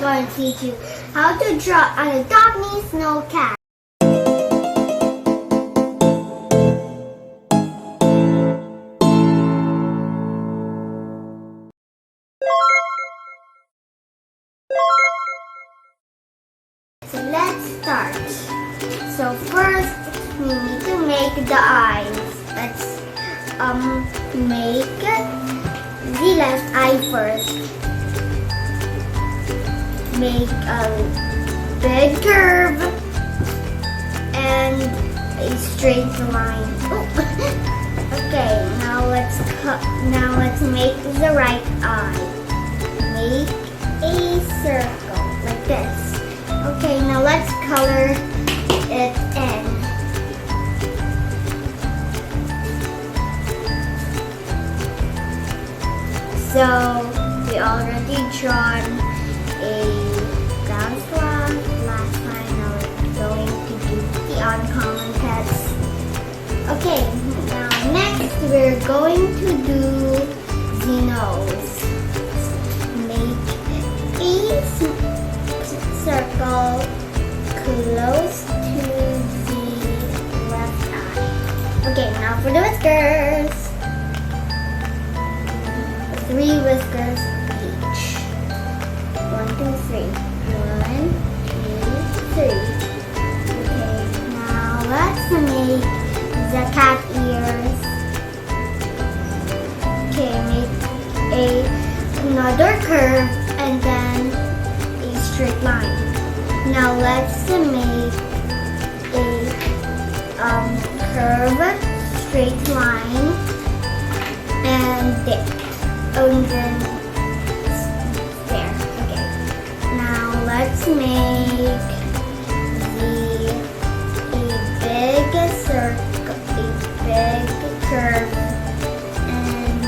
going to teach you how to draw an Adopt Me snow cat. So let's start. So first, we need to make the eyes. Let's make the left eye first. Make a big curve and a straight line. Okay, now let's make the right eye. Make a circle like this. Okay, now let's color it in. So we already drawn a ground swan last time. Now we're going to do the uncommon pets. Okay, now next we're going to do the nose. Make a circle close to the left eye. Okay, now for the whiskers. 3 whiskers each. 1, 2, 3. 1, 2, 3. Okay, now let's make the cat ears. Okay, make another curve and then a straight line. Now let's make a curve, straight line, and then there. Okay. Now let's make a big circle, a big curve, and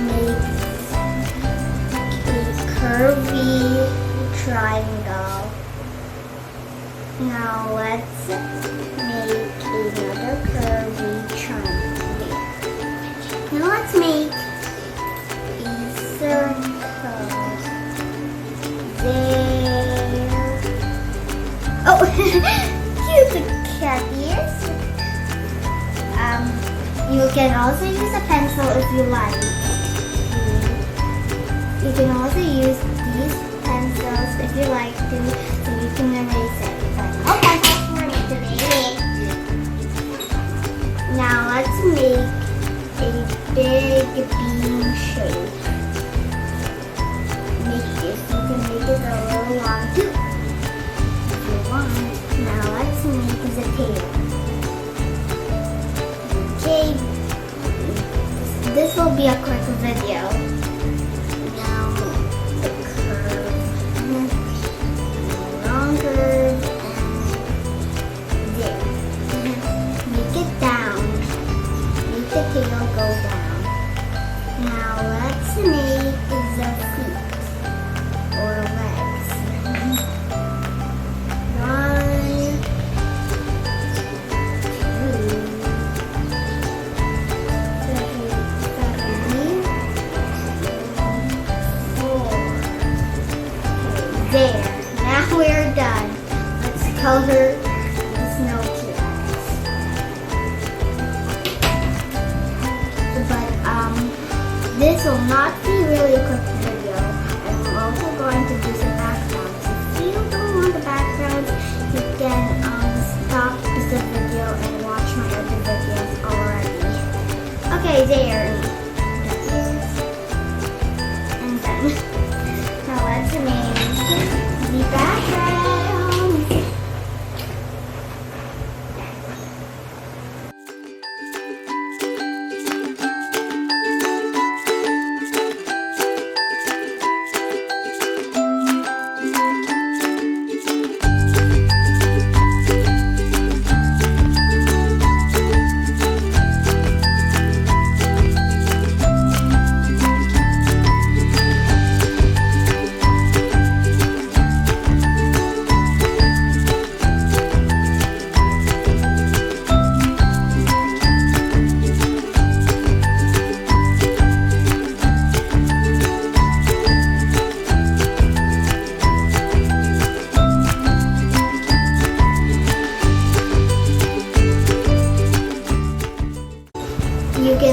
make a curvy triangle. Now let's make another curvy triangle. Now let's make circle there. Oh, here's the cat ears. You can also use a pencil if you like. You can also use these pencils if you like to, so you can erase it. But no pencils for me today. Now let's make a big bean shape. You can make it a little long too if you want. Now let's make the tail. Okay, this will be a quick video. Now the curve, longer, and there. Make it down. Make the tail go down. Now let's make the feet. Or legs. 1, 2, 3, 4. Okay, there. Now we're done. Let's color the snow cubes. But this will not be really a quick video. I'm also going to do some backgrounds. If you don't want the backgrounds, you can stop the video and watch my other videos already. Okay, there. And then, now let's make the background.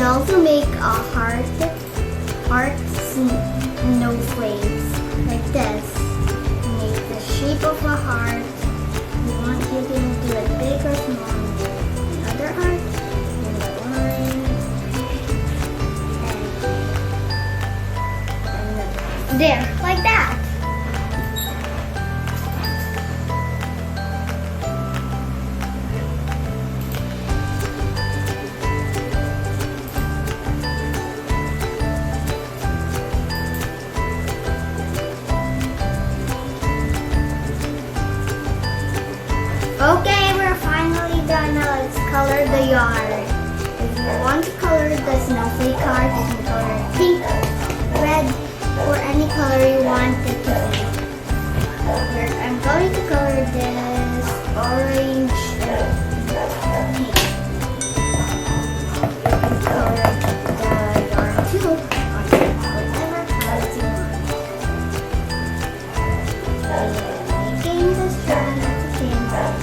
also make a heart snowflakes like this. Make the shape of a heart. You can do it big or small. Another heart, and the line, and there, like that. Okay, we're finally done. Now let's color the yard. If you want to color the snowflake heart, you can color it pink, red, or any color you want it to be. I'm going to color this orange and pink. You can color the yard too, on whatever colors you want. Making the strand of the candle.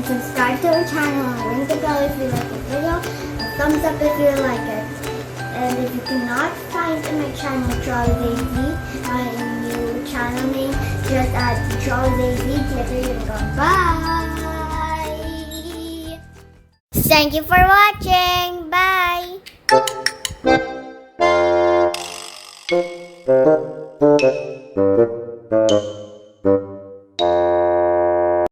Subscribe to our channel and ring the bell if you like the video, and thumbs up if you like it. And if you cannot find my channel, Jolly Daisy, my new channel name, just add Jolly Daisy, get rid of it. Bye! Thank you for watching. Bye!